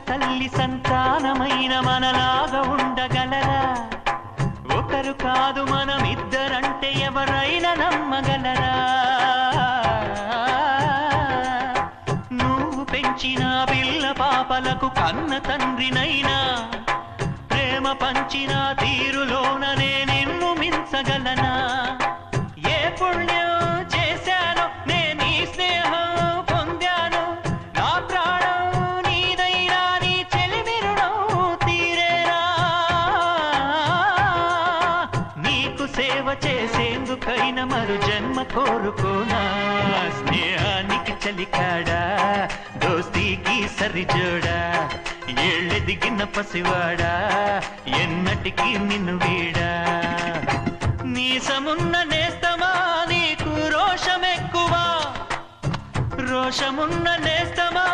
తల్లి సంతానమైన మనలాగా ఉండగలరా? ఒకరు కాదు మనమిద్దరంటే ఎవరైనా నమ్మగలరా? నువ్వు పెంచిన పిల్ల పాపలకు కన్న తండ్రినైనా ప్రేమ పంచిన తీరులోననే నిన్ను మించగలనా? ఏ పుణ్యం చేశాను నేను ఈ స్నేహం పొందాను, నా ప్రాణం నీదైనా నీ చెలిమి రుణం తీరేరా? నీకు సేవ చేసేందుకైనా మరు జన్మ కోరుకోనా? స్నేహానికి చలికాడా, దోస్తీకి సరిజోడా, ఏళ్ళెదిగిన పసివాడా ఎన్నటికీ నిన్ను వీడా? నీసమున్న నేస్తమా నీకు రోషమెక్కువ, రోషమున్న నేస్తమా